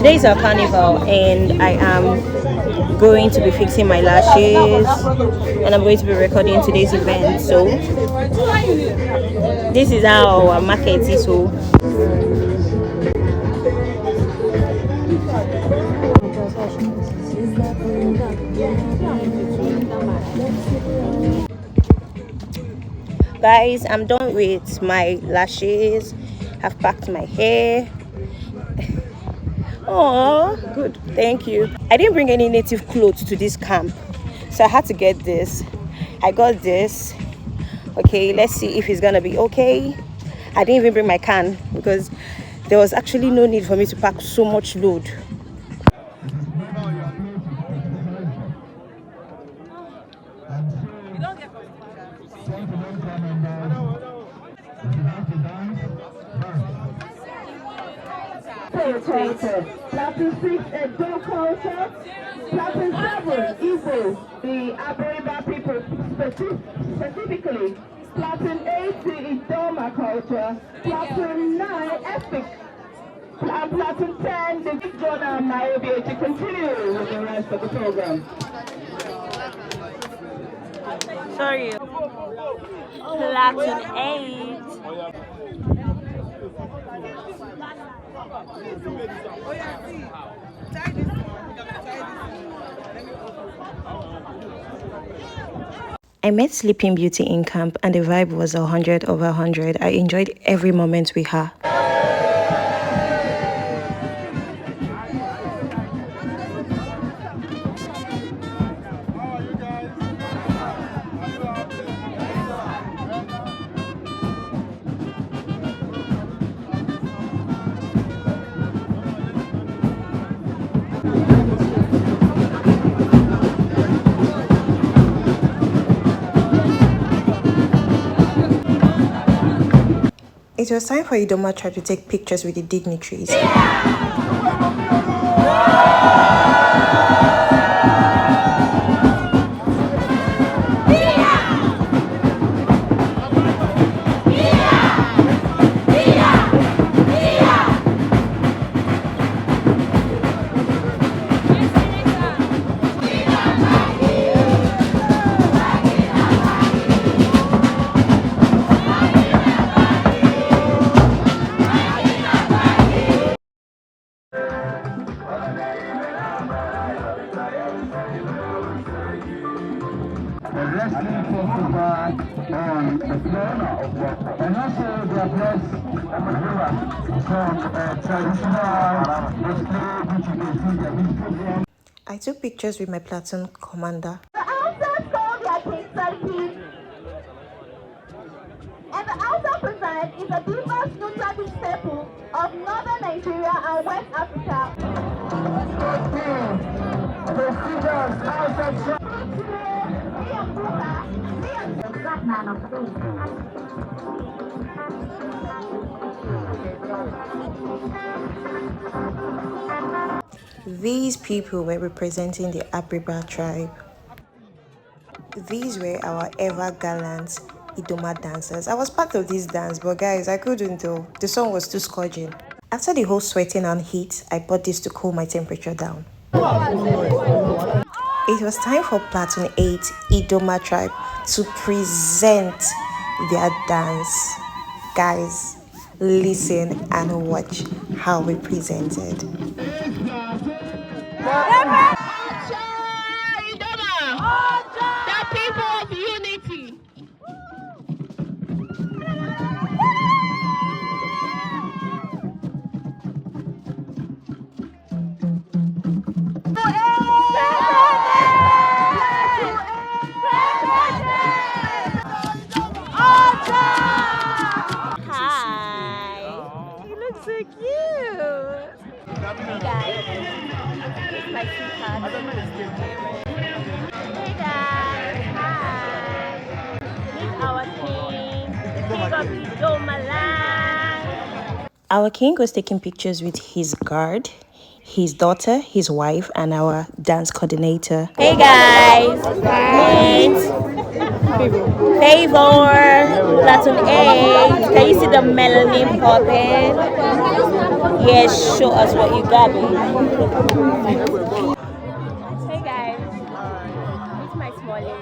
Today is our carnival, and I am going to be fixing my lashes, and I'm going to be recording today's event. So this is how our market is. So guys, I'm done with my lashes. I've packed my hair. Oh, good, thank you. I didn't bring any native clothes to this camp, so I had to get this. I got this. Okay, let's see if it's gonna be okay. I didn't even bring my can because there was actually no need for me to pack so much load. Plateau 6 and Boro culture. Plateau 7 Igbo, the Aboriginal people specifically. Plateau 8 the Idoma culture. Plateau 9 Epic. And Plateau 10 the Big Jordan and Nairobi to continue with the rest of the program. Sorry. Plateau 8. I met Sleeping Beauty in camp, and the vibe was 100 over 100. I enjoyed every moment with her. It was time for Idoma tribe to take pictures with the dignitaries. I took pictures with my platoon commander. The Hausas call their king Sarki. And the Hausa present is a diverse nutrient staple of northern Nigeria and West Africa. These people were representing the Abriba tribe. These were our ever gallant Idoma dancers. I was part of this dance, but guys, I couldn't though. The sun was too scorching. After the whole sweating and heat, I bought this to cool my temperature down. It was time for Platoon 8 Idoma tribe to present their dance. Guys, listen and watch how we presented. The people of unity. Hi, you look so cute. Hey guys, it's my sweetheart. Hey guys, hi. Meet our king, the king of Idoma land. Our king was taking pictures with his guard, his daughter, his wife, and our dance coordinator. Hey guys, meet Favor, Platoon 8. Can you see the melanin popping? Yes, show us what you got, baby. Hey guys, meet my smallie.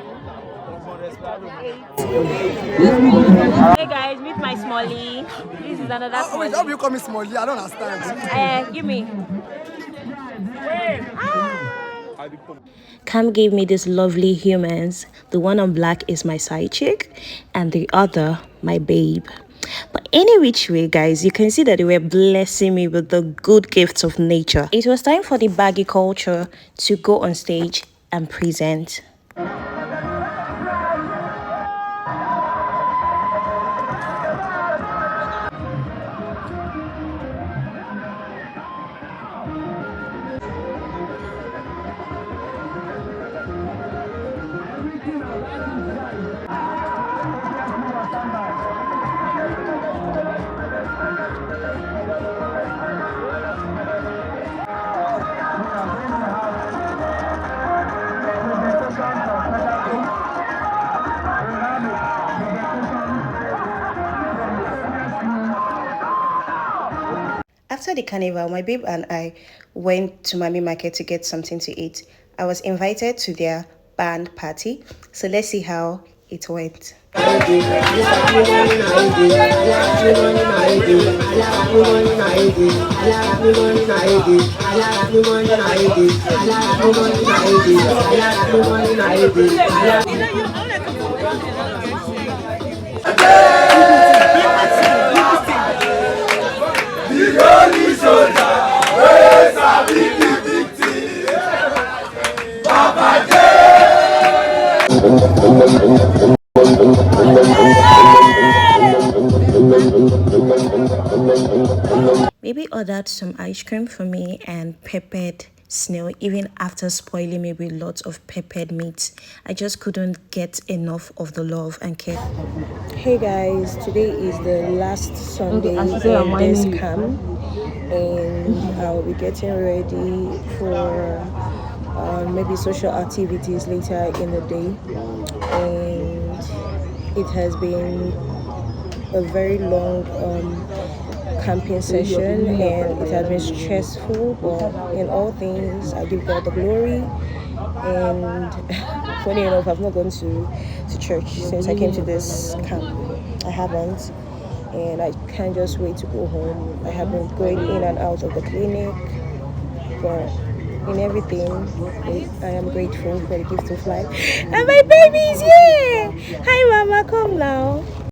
Hey guys, meet my smallie. This is another Wait, smallie. how do you call me Smalley? I don't understand. Give me. Cam gave me these lovely humans. The one on black is my side chick, and the other, my babe. But any which way, guys, you can see that they were blessing me with the good gifts of nature. It was time for the baggy culture to go on stage and present. After the carnival, my babe and I went to Mami Market to get something to eat. I was invited to their band party, so let's see how it went. Maybe ordered some ice cream for me and peppered snail, even after spoiling me with lots of peppered meat. I just couldn't get enough of the love and care. Hey guys, today is the last Sunday in this camp, and I'll be getting ready for maybe social activities later in the day. And it has been a very long camping session, and it has been stressful, but in all things I give God the glory. And funny enough, I've not gone to church since I came to this camp. I haven't, and I can't just wait to go home. I have been going in and out of the clinic, but in everything I am grateful for the gift of life. And my baby is here. Hi mama, come now.